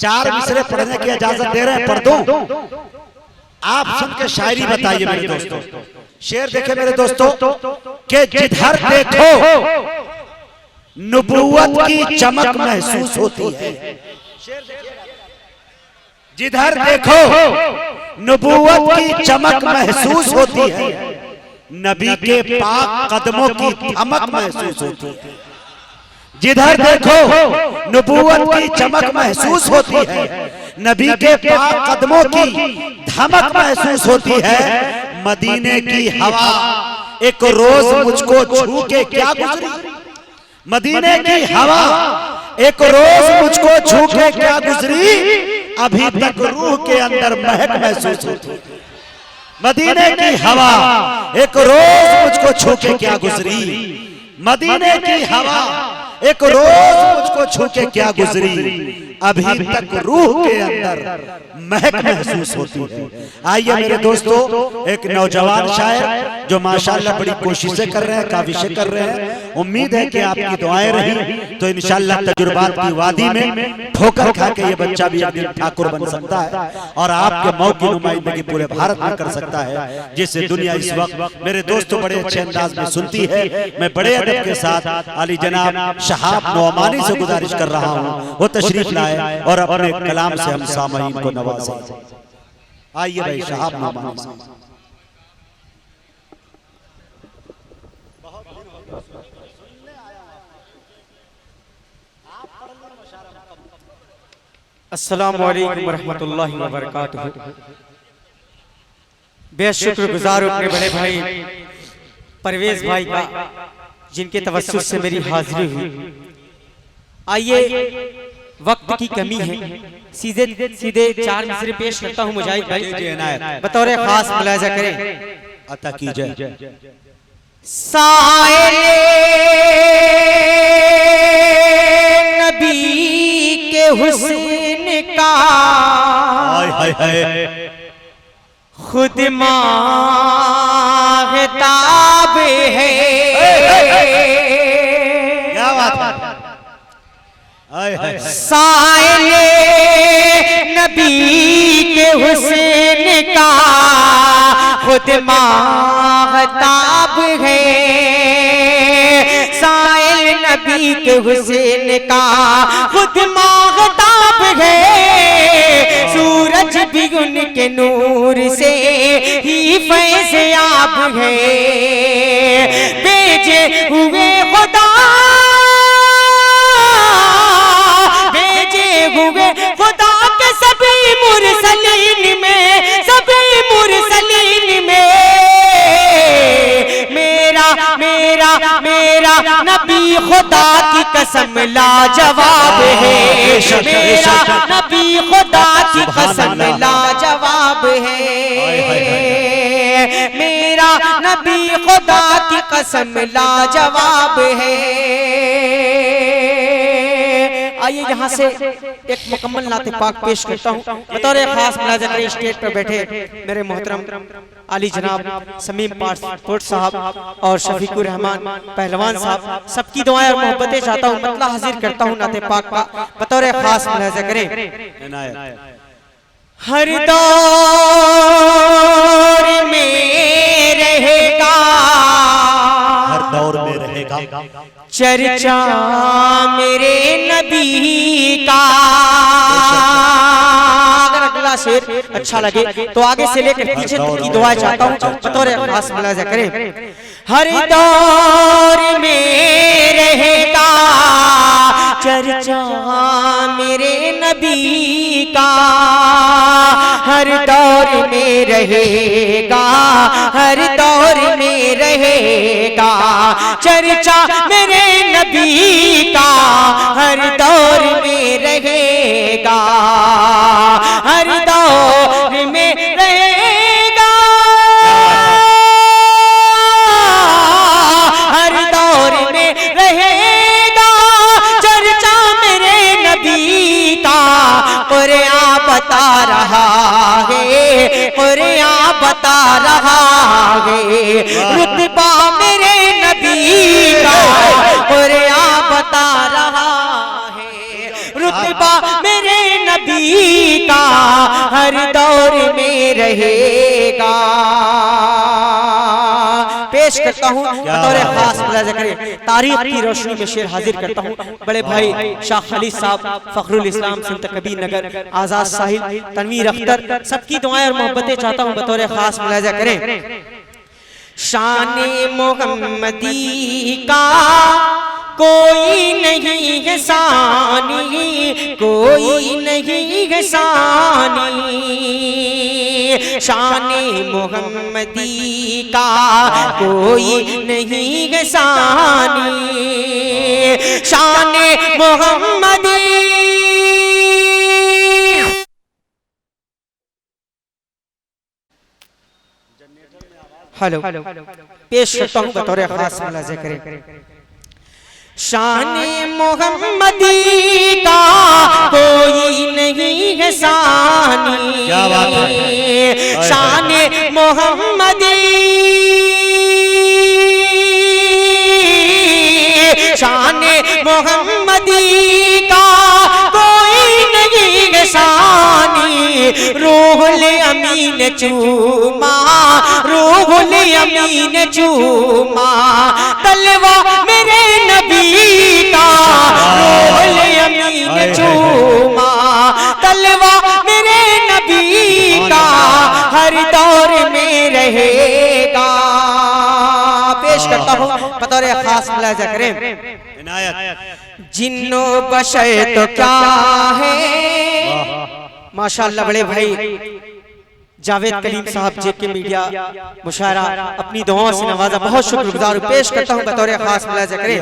4 मिसरे पढ़ने की इजाजत दे रहे हैं, पढ़ दूं? आप सुन के शायरी बताइए मेरे दोस्तों। शेर देखे मेरे दोस्तों कि जिधर देखो नबूवत की चमक महसूस होती है। जिधर देखो नबूवत की चमक महसूस होती है, नबी के पाक कदमों की धमक महसूस होती है। जिधर देखो नबूवत की चमक महसूस होती है, नबी के पाक कदमों की धमक महसूस होती है। मदीने की हवा एक रोज मुझको छू के क्या गुजरी, मदीने की हवा एक रोज मुझको छू के क्या गुजरी, अभी तक रूह के अंदर महक महसूस होती। मदीने की हवा एक रोज मुझको छू के क्या गुजरी, मदीने की हवा एक रोज मुझको छू के क्या गुजरी, अभी तक रूह के अंदर महक महसूस होती है। आइए मेरे दोस्तों, एक नौजवान शायर जो माशाल्लाह बड़ी कोशिशें कर रहे हैं, काविशें कर रहे हैं, उम्मीद है कि आपकी दुआएं रही तो इंशाल्लाह तजुर्बात की वादी में ठोकर खा के ये बच्चा भी एक दिन ठाकुर बन सकता है और आपके मौत की नुमाइंदगी पूरे भारत में कर सकता है, जिससे दुनिया इस वक्त मेरे दोस्तों बड़े अच्छे अंदाज में सुनती है। मैं बड़े अदब के साथ अली जनाब शहाब नौमानी से गुजारिश कर रहा हूँ वो तशरीफ लाए और अपने कलाम से हम सामईन को नवाजें। आइए भाई शहाब नौमानी साहब। अस्सलामु अलैकुम वरहमतुल्लाहि वबरकातुहू। बेहद शुक्रगुजार अपने बड़े भाई परवेज भाई का, जिनके तवस्सुस से मेरी हाजिरी हुई। आइए, वक्त की कमी है, सीधे सीधे 4 मिसरे पेश करता हूँ मुजाहिद भाई, बतौर खास मुलाहिजा करें। अता कीजिए। साए नबी के हुस्न का हाय हाय खुद माहताब है। क्या बात है। साए नबी के हुस्न का खुद माहताब है। साए नबी के हुस्न का खुद माहताब है। सूरज भी उनके नूर से ही फैज़याब है। भेजे हुए खुदा खुदा के सभी मुरसलीन में, सभी मुरसलीन में मेरा मेरा मेरा नबी खुदा की कसम लाजवाब है। मेरा नबी खुदा की कसम लाजवाब है। मेरा नबी खुदा की कसम लाजवाब है। आइए यहाँ से एक मुकम्मल नाते पाक पेश करता हूँ बतौर खास मुलाज़ा करें। स्टेज पर बैठे मेरे मोहतरम आली जनाब समीम पासपोर्ट साहब और शफीकुर रहमान पहलवान साहब, सबकी दुआएं और मोहब्बतें चाहता हूँ, मतला हाजिर करता हूँ नाते पाक का बतौर खास मुलाज़ा करें। हर दौर में रहेगा, हर दौर में रहेगा चर्चा मेरे नबी का। अगर अगला शेर अच्छा लगे तो आगे से लेकर पीछे तक की दुआ चाहता हूँ बतौर खास मुलाज़ा करें। हर दौर में रहेगा चर्चा मेरे नबी का। हर दौर में रहेगा, हर दौर में रहेगा चर्चा मेरे नबी का। हर दौर में रहेगा, हर दौर में रहेगा, हर दौर में रहेगा चर्चा मेरे नबी का। कुरान बता रहा है, कुरान बता रहा है रुतबा मेरे नबी का। कुरान बता रहा है रुतबा मेरे नबी हर दौर में रहेगा। पेश करता हूँ बतौर खास मुलाज़ा करें, तारीख की रोशनी में शेर हाजिर करता हूँ। बड़े भाई शाह खालिद साहब, फखरुल इस्लाम संत कबीर नगर, आजाद साहिल, तनवीर अख्तर, सबकी दुआएं और मोहब्बतें चाहता हूँ बतौर खास मुलाज़ा करें। शाने मोहम्मदी का कोई नहीं है सानी, कोई नहीं है सानी। शाने मोहम्मदी का कोई नहीं है सानी, शाने मोहम्मदी। हेलो, पेश करता हूँ बतौर खास मुलाज़ा करें। शाने मोहम्मदी का कोई नहीं है सानी, शाने मोहम्मदी, शाने मोहम्मदी का कोई नहीं है सानी। रूहुल अमीन चूमा, रूहुल अमीन चूमा तलवा मेरे नबी का, रूहुल अमीन चूमा तलवा मेरे नबी का, हर दौर में रहेगा। पेश करता हूँ बतौर खास मुलाज़ा करें। जिन्नो बशर तो क्या है, माशाअल्लाह बड़े भाई जावेद कलीम साहब जेके मीडिया मुशायरा अपनी दुआओं से नवाजा, बहुत शुक्रगुजार पेश करता हूँ बतौर खास मुलाज़ा करें।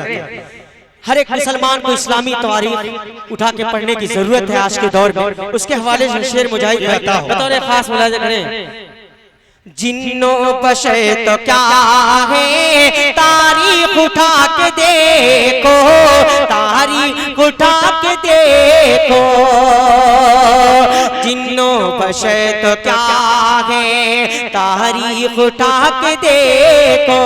हर एक मुसलमान को इस्लामी तारीख उठा के पढ़ने की जरूरत है आज के दौर में, उसके हवाले से शेर मुजाहिद बतौर खास मुलाज़ा करें। जिन्नो बशर तो क्या है, तारीख उठा के देखो, तारीख उठा के देखो। जिन्नो बशर तो क्या है, तारीख उठा के देखो।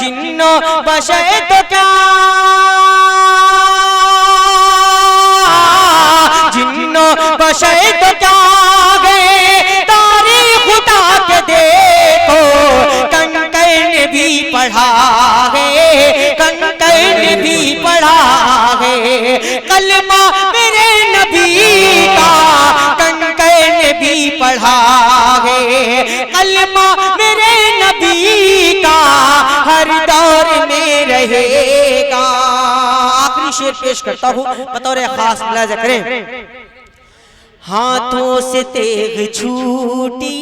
जिन्नो बशर तो क्या, जिन्नो बशर तो क्या है, देखो। कंकर ने भी पढ़ा है, कंकर ने भी पढ़ा है कलमा मेरे नबी का, कंकर ने भी पढ़ा है कलमा मेरे नबी का, हर दौर में रहेगा। आखिरी शेर पेश करता हूँ बतौर खास मुलाज़ा करें। हाथों से तेग छूटी,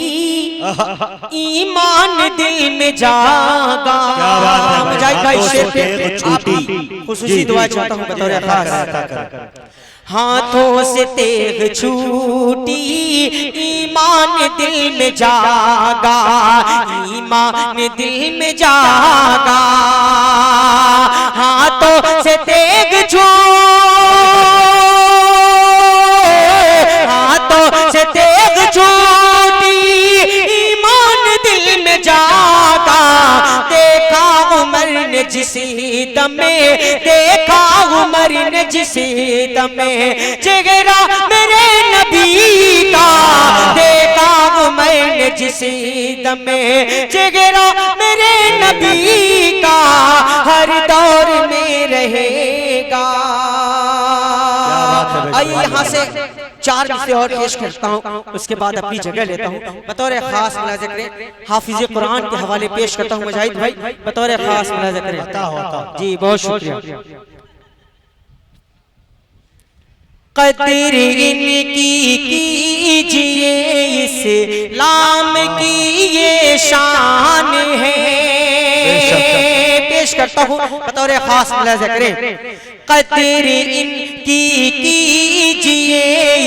ईमान दिल में जागा। मुजाहिद भाई शेर पे आपकी खुसूसी दुआ चाहता हूँ बतौर खास। हाथों से तेग छूटी, ईमान दिल में जागा, ईमान दिल में जागा। हाथों से तेग से तेग छूटी, ईमान दिल में जागा। देखा उमर ने जिस दम में, देखा उमर ने जिस दम में चेहरा मेरे नबी का, देखा उमर ने जिस दम में चेहरा मेरे नबी का, हर दौर में रहेगा। आइए यहाँ से चार किस्से और पेश करता हूँ, उसके बाद अपनी जगह लेता हूँ बतौर खास मुलाज़ा करें। हाफिज़ कुरान के हवाले पेश करता हूँ मुजाहिद भाई बतौर खास मुलाज़ा करें। जी बहुत शुक्रिया। कदर इनकी कीजिए, इस्लाम की ये शान है। पेश करता हूँ बतौर खास मुलाज़ा करें। कदर इनकी कीजिए,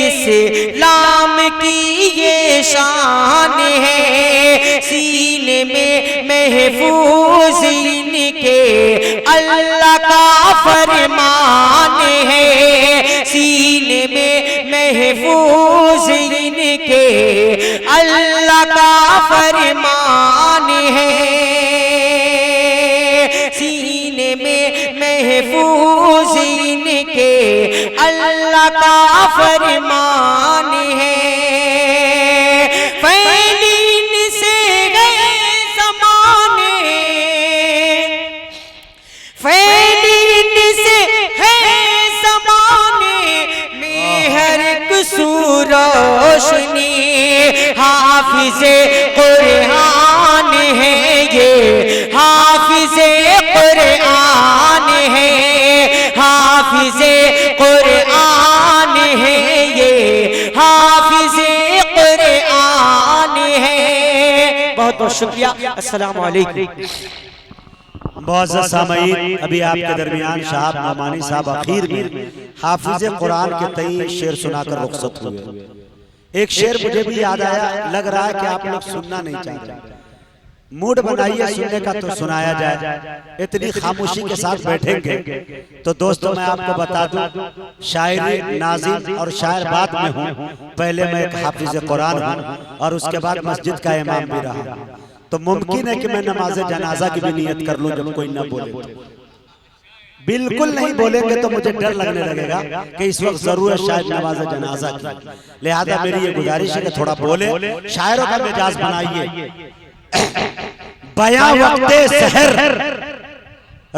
इस्लाम की ये शान है। सीने में महफूज इनके अल्लाह का फरमान है। सीने में महफूज इनके अल्लाह का फरमान है। सीने में महफूज इनके अल्लाह का फरमान है। रोशनी, हाफिज़े कुरान है ये, हाफिज़े कुरान है, हाफिज़े कुरान है ये, हाफिज़े कुरान है। बहुत बहुत शुक्रिया। अस्सलाम वालेकुम। बहुत सा सामईन, अभी आपके दरमियान शाहब नौमानी साहब आखिर में हाफिज़े कुरान के तई शेर सुनाकर रुखसत हुए। एक शेर मुझे भी याद आया, लग रहा है कि आप लोग सुनना नहीं चाहते। मूड बनाइए सुनने का तो सुनाया जाए। इतनी खामोशी के साथ बैठेंगे तो दोस्तों मैं आपको बता दूं, शायरी नाज़िम और शायर बाद में हूँ। पहले मैं एक हाफिज़ कुरान हूँ और उसके बाद मस्जिद का इमाम भी रहा। तो मुमकिन है कि मैं नमाज जनाजा की भी नियत कर लूं जब कोई ना बोले तो। बिल्कुल नहीं बोलेंगे तो मुझे डर लगने लगेगा कि इस वक्त जरूरत शायद नमाज जनाजा की। लिहाजा मेरी ये गुजारिश है कि थोड़ा बोले, शायरों का मिजाज बनाइए। बयां वक्ते सहर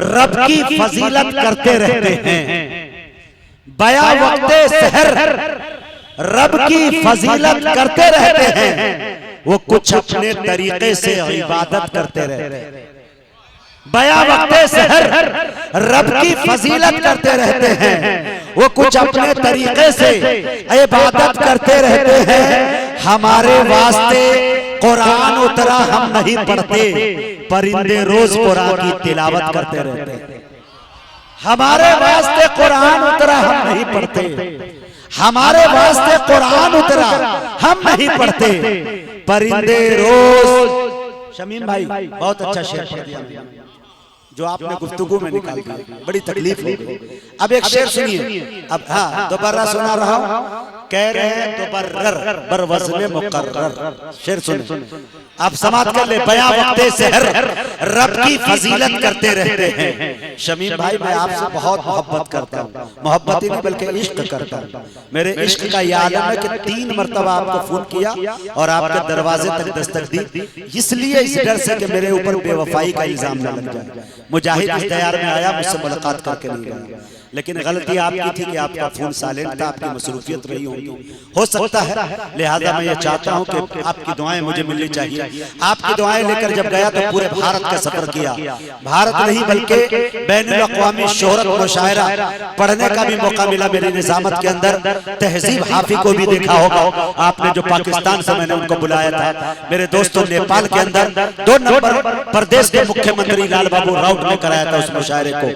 रब की फजीलत करते रहते हैं, बयां वक्ते सहर रब की फजीलत करते रहते हैं, वो कुछ अपने तरीके से इबादत करते रहते हैं। बयां वक्ते सहर रब की फजीलत करते रहते हैं, वो कुछ अपने तरीके से इबादत करते रहते हैं। हमारे वास्ते कुरान उतरा हम नहीं पढ़ते, परिंदे रोज कुरान की तिलावत करते रहते हैं। हमारे वास्ते कुरान उतरा हम नहीं पढ़ते, हमारे वास्ते कुरान उतरा हम नहीं पढ़ते, परिंदे रोज। शमीम भाई बहुत अच्छा शेर पढ़ दिया जो आपने गुफ्तगू में निकाल दिया, बड़ी तकलीफ हो गई। अब एक शेर सुनिए। अब हाँ दोबारा सुना रहा हूँ, कह रहे हैं दोबारा बर वज़्न मुकर्रर। शेर सुने, आप समाप्त कर ले। बयां वक्ते सहर रब की फजीलत करते रहते हैं। शमीम भाई मैं आपसे बहुत मोहब्बत करता हूँ, मोहब्बत ही नहीं बल्कि इश्क करता हूँ। मेरे इश्क का ये आलम है कि 3 मरतबा आपको फोन किया और आपके दरवाजे तक दस्तक दी, इसलिए इस डर से कि मेरे ऊपर बेवफाई का इल्जाम न लग जाए। मुजाहिद इस तैयार में आया, मुझसे मुलाकात करके नहीं गया, लेकिन गलती आपकी थी कि आपका फोन साइलेंट था, आपकी मसरूफियत रही होगी, हो सकता है। लिहाजा मैं ये चाहता हूँ कि आपकी दुआएं मुझे मिलनी चाहिए। आपकी दुआएं लेकर जब गया तो पूरे भारत का सफर किया, भारत नहीं बल्कि बैनुल अक़वामी शोहरत मुशायरा पढ़ने का भी मौका मिला मेरी निजामत के अंदर। तहजीब हाफी को भी देखा होगा आपने, जो पाकिस्तान से मैंने उनको बुलाया था। मेरे दोस्तों नेपाल के अंदर 2 नंबर प्रदेश के मुख्यमंत्री लाल बाबू राउत ने कराया था उस मुशायरे को,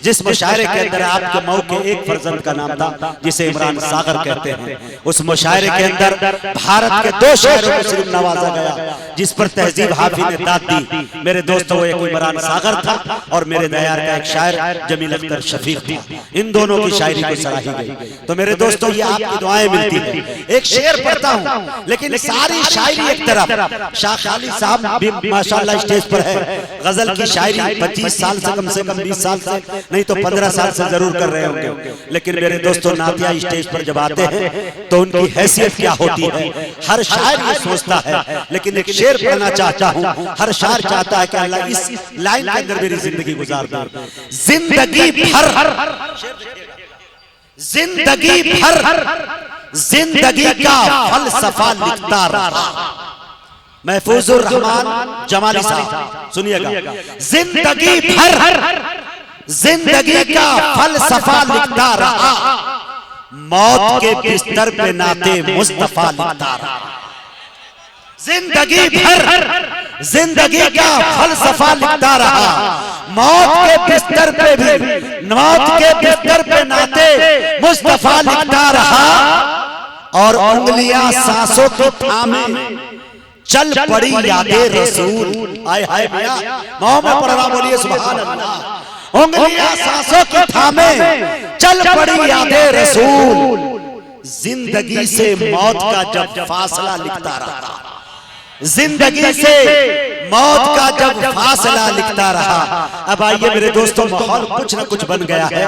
जिस मुशायरे के अंदर आपके मऊ के एक फर्जंद का नाम था जिसे इमरान सागर कहते हैं। उस मुशायरे के अंदर भारत के 2 शायरों को सिर्फ नवाजा गया जिस पर तहजीब हाफी ने दाद दी। मेरे दोस्तों वो एक इमरान सागर था और मेरे दयार का एक शायर जमील अख्तर शफीक था। इन दोनों की शायरी को सराही गई। तो मेरे दोस्तों ये आपकी दुआएं मिलती है। एक शेर पढ़ता हूँ लेकिन सारी शायरी एक तरफ। शाह खालिद साहब भी माशाल्लाह स्टेज पर है। गजल की शायरी 25 साल से कम 20 साल से नहीं तो 15 साल से जरूर कर रहे होंगे, लेकिन मेरे दोस्तों नातिया स्टेज पर जब आते हैं तो उनकी हैसियत क्या होती है। हर शायर ये सोचता है, लेकिन एक शेर पढ़ना चाहता हूँ। हर शायर चाहता है कि अल्लाह इस लाइन के अंदर मेरी जिंदगी गुजार दे। जिंदगी भर जिंदगी का फलसफा लिखता रहा। महफूजुर रहमान जमाली साहब सुनिएगा। जिंदगी भर जिंदगी का फलसफा लिखता रहा, मौत के बिस्तर पे नाते मुस्तफा लिखता रहा। जिंदगी भर जिंदगी का फलसफा लिखता रहा, मौत के बिस्तर पे भी मौत के बिस्तर पे नाते मुस्तफा लिखता रहा। और उंगलियां सांसों की थामे चल पड़ी यादे रसूल। आय हाय मियां मौ में पढ़ना, बोलिए सुभान अल्लाह। उंगलियां सांसों की थामे चल पड़ी यादे रसूल। जिंदगी से मौत का जब फासला लिखता रहा, जिंदगी से मौत का जब फासला लिखता रहा। अब आइए मेरे दोस्तों, माहौल कुछ न कुछ बन गया है।